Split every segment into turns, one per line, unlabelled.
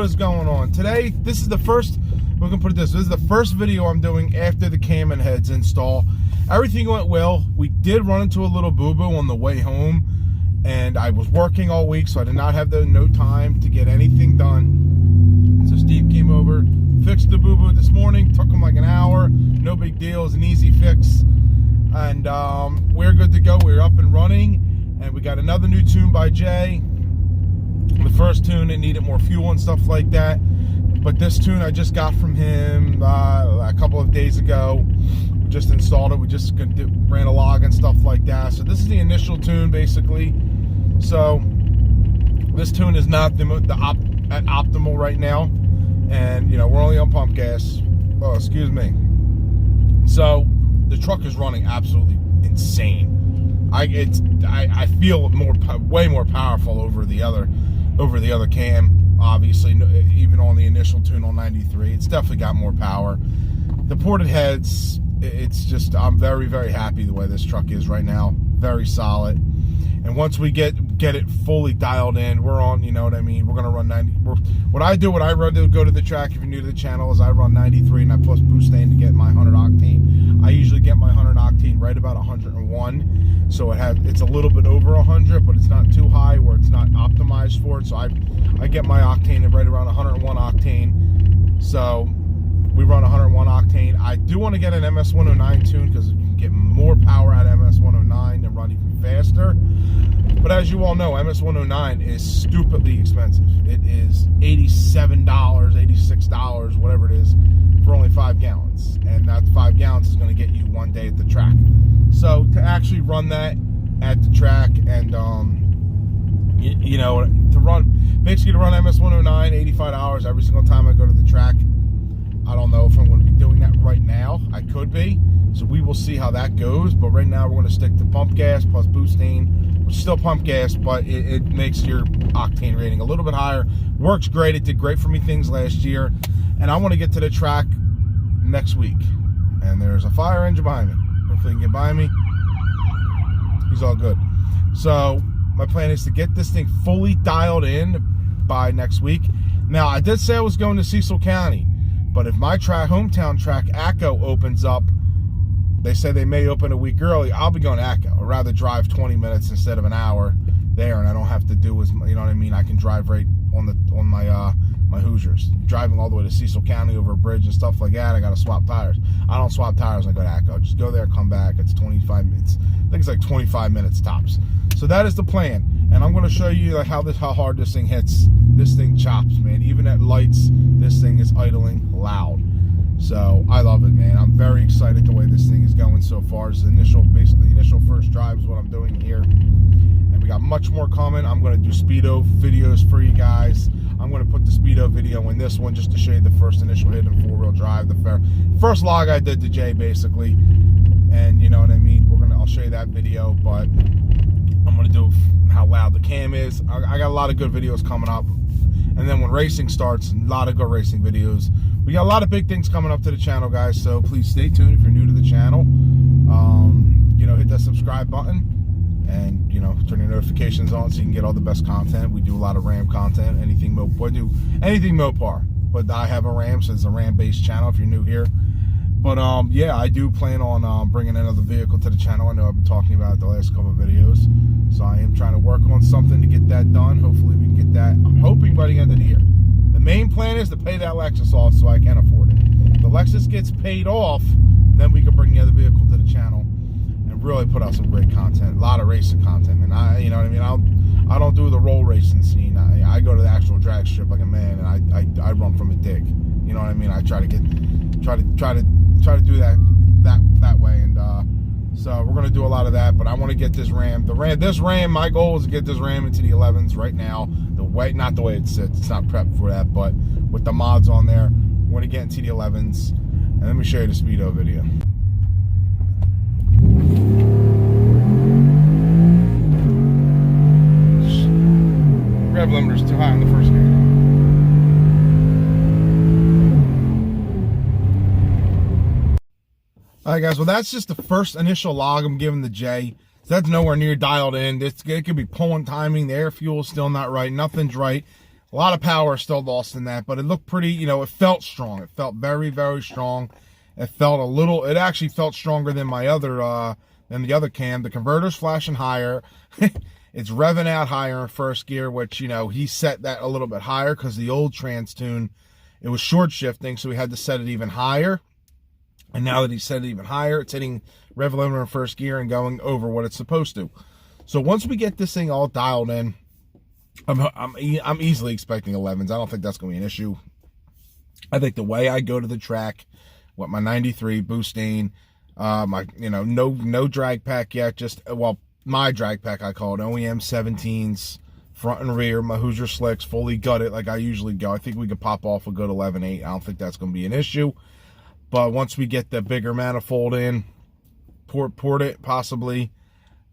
what is going on. Today, this is the first, we're going to put it this is the first video I'm doing after the CAMMED heads install. Everything went well. We did run into a little boo-boo on the way home, and I was working all week, so I did not have no time to get anything done. So Steve came over, fixed the boo-boo this morning, took him like an hour, no big deal, it was an easy fix. And we're good to go. We're up and running, and we got another new tune by Jay. The first tune, it needed more fuel and stuff like that, but this tune I just got from him a couple of days ago. We just installed it. We just ran a log and stuff like that. So this is the initial tune basically. So this tune is not at optimal right now, and you know, we're only on pump gas. Oh, excuse me. So the truck is running absolutely insane. I feel way more powerful over the other cam. Obviously, even on the initial tune on 93, it's definitely got more power. The ported heads, it's just, I'm very, very happy the way this truck is right now. Very solid. And once we get it fully dialed in, we're on, you know what I mean, we're gonna run 90. What I run to go to the track, if you're new to the channel, is I run 93 and I plus boost in to get my 100 octane. I usually get my 100 octane right about 101. So it's a little bit over 100, but it's not too high where it's not optimized for it. So I get my octane right around 101 octane. So we run 101 octane. I do want to get an MS109 tune because you can get more power out of MS109 and run even faster. But as you all know, MS109 is stupidly expensive. It is $87, $86, whatever it is, for only 5 gallons. And that 5 gallons is going to get you one day at the track. So to actually run that at the track and, you know, to run MS109, $85 every single time I go to the track. I don't know if I'm going to be doing that right now. I could be. So we will see how that goes. But right now we're going to stick to pump gas plus boosting, which is still pump gas, but it makes your octane rating a little bit higher. Works great. It did great for me things last year. And I want to get to the track next week. And there's a fire engine behind me. Hopefully he can get by me. He's all good. So my plan is to get this thing fully dialed in by next week. Now, I did say I was going to Cecil County, but if my hometown track, ACO, opens up, they say they may open a week early, I'll be going to ACO. I'd rather drive 20 minutes instead of an hour there, and I don't have to do as, you know what I mean? I can drive right on my Hoosiers. Driving all the way to Cecil County over a bridge and stuff like that, I got to swap tires. I don't swap tires when I go to ACO. Just go there, come back. It's 25 minutes. I think it's like 25 minutes tops. So that is the plan. And I'm going to show you like how hard this thing hits. This thing chops, man. Even at lights, this thing is idling loud. So I love it, man. I'm very excited the way this thing is going so far. It's basically the initial first drive is what I'm doing here. And we got much more coming. I'm going to do speedo videos for you guys. I'm going to put the speedo video in this one just to show you the first initial hit in 4-wheel drive. The first log I did to Jay, basically. And you know what I mean? I'll show you that video, but I'm going to do how loud the cam is. I got a lot of good videos coming up. And then when racing starts, a lot of good racing videos. We got a lot of big things coming up to the channel, guys, so please stay tuned if you're new to the channel. You know, hit that subscribe button and, you know, turn your notifications on so you can get all the best content. We do a lot of Ram content, anything Mopar. But I have a Ram, so it's a Ram-based channel if you're new here. But, yeah, I do plan on bringing another vehicle to the channel. I know I've been talking about it the last couple of videos. So I am trying to work on something to get that done. Hopefully we can get that, I'm hoping by the end of the year. The main plan is to pay that Lexus off so I can afford it. If the Lexus gets paid off, then we can bring the other vehicle to the channel and really put out some great content. A lot of racing content, man. You know what I mean? I don't do the roll racing scene. I go to the actual drag strip like a man, and I run from a dig. You know what I mean? I try to do that way, and so we're gonna do a lot of that. But I want to get this Ram. My goal is to get this Ram into the 11s right now. Not the way it sits. It's not prepped for that, but with the mods on there, we're gonna get into the 11s. And let me show you the speedo video. Rev limiter's too high on the first gear. Alright guys, well that's just the first initial log I'm giving the J. So that's nowhere near dialed in. It could be pulling timing, the air fuel's still not right, nothing's right. A lot of power still lost in that, but it looked pretty, you know, it felt strong. It felt very, very strong. It actually felt stronger than my other, than the other cam. The converter's flashing higher. It's revving out higher in first gear, which, you know, he set that a little bit higher because the old trans tune, it was short shifting, so we had to set it even higher. And now that he set it even higher, it's hitting rev limiter in first gear and going over what it's supposed to. So once we get this thing all dialed in, I'm easily expecting 11s. I don't think that's going to be an issue. I think the way I go to the track with my 93 Boostain, my, you know, no drag pack yet, just, well, my drag pack, I call it OEM 17s, front and rear, my Hoosier Slicks, fully gutted like I usually go. I think we could pop off a good 11.8. I don't think that's going to be an issue. But once we get the bigger manifold in, port it possibly,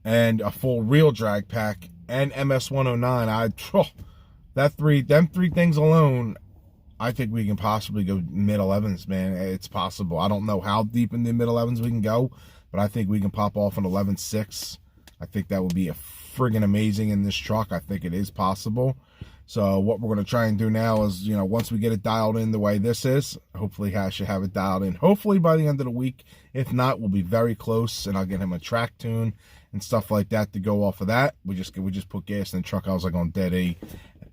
and a full real drag pack and MS-109, them three things alone, I think we can possibly go mid-11s, man. It's possible. I don't know how deep in the mid-11s we can go, but I think we can pop off an 11.6. I think that would be a friggin' amazing in this truck. I think it is possible. So what we're going to try and do now is, you know, once we get it dialed in the way this is, hopefully I should have it dialed in hopefully by the end of the week. If not, we'll be very close, and I'll get him a track tune and stuff like that to go off of that. We just put gas in the truck. I was like on dead A,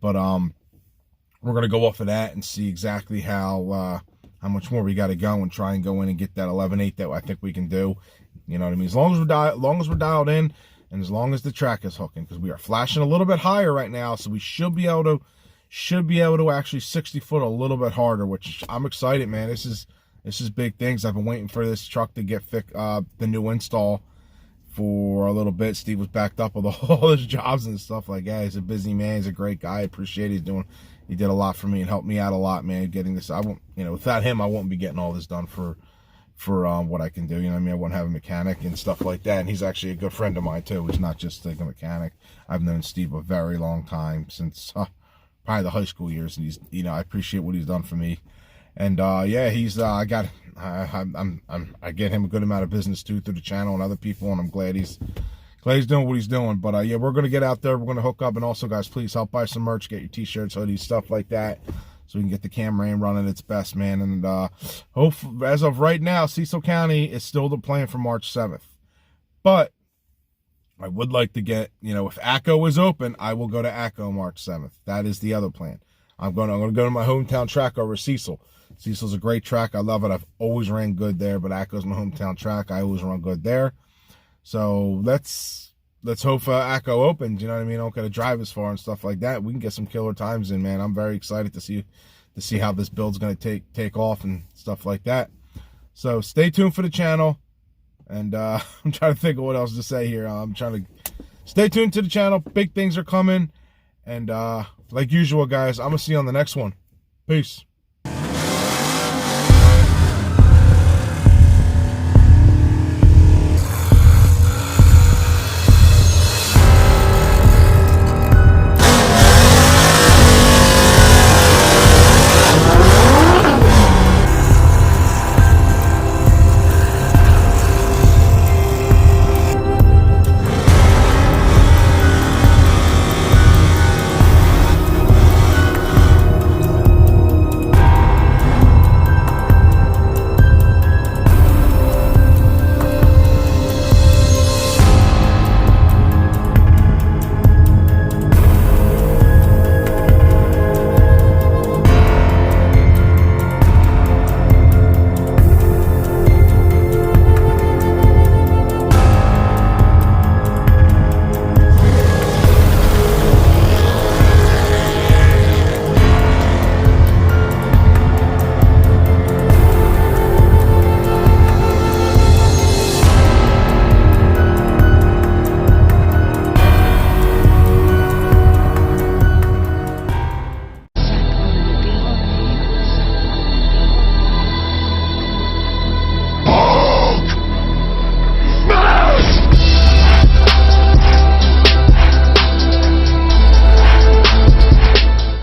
but we're going to go off of that and see exactly how much more we got to go and try and go in and get that 11.8 that I think we can do. You know what I mean? As long as we're dialed in, and as long as the track is hooking, because we are flashing a little bit higher right now, so we should be able to actually 60 foot a little bit harder, which I'm excited, man. This is big things. I've been waiting for this truck to get the new install for a little bit. Steve was backed up with all his jobs and stuff like that. He's a busy man. He's a great guy. I appreciate he did a lot for me and helped me out a lot, man, getting this. Without him, I won't be getting all this done for what I can do. You know what I mean? I wouldn't have a mechanic and stuff like that. And he's actually a good friend of mine too. He's not just like a mechanic. I've known Steve a very long time, since probably the high school years, and he's, you know, I appreciate what he's done for me. And yeah, he's I get him a good amount of business too through the channel and other people, and I'm glad he's doing what he's doing. But yeah, we're gonna get out there, we're gonna hook up, and also, guys, please help buy some merch, get your t-shirts, hoodies, stuff like that, so we can get the camera running its best, man. And hopefully, as of right now, Cecil County is still the plan for March 7th. But I would like to get, you know, if ACO is open, I will go to ACO March 7th. That is the other plan. I'm going to go to my hometown track over Cecil. Cecil's a great track. I love it. I've always ran good there, but ACO's my hometown track. I always run good there. So let's hope ACO opens. You know what I mean? I don't got to drive as far and stuff like that. We can get some killer times in, man. I'm very excited to see how this build's going to take off and stuff like that. So stay tuned for the channel. And I'm trying to think of what else to say here. I'm trying to stay tuned to the channel. Big things are coming. And like usual, guys, I'm going to see you on the next one. Peace.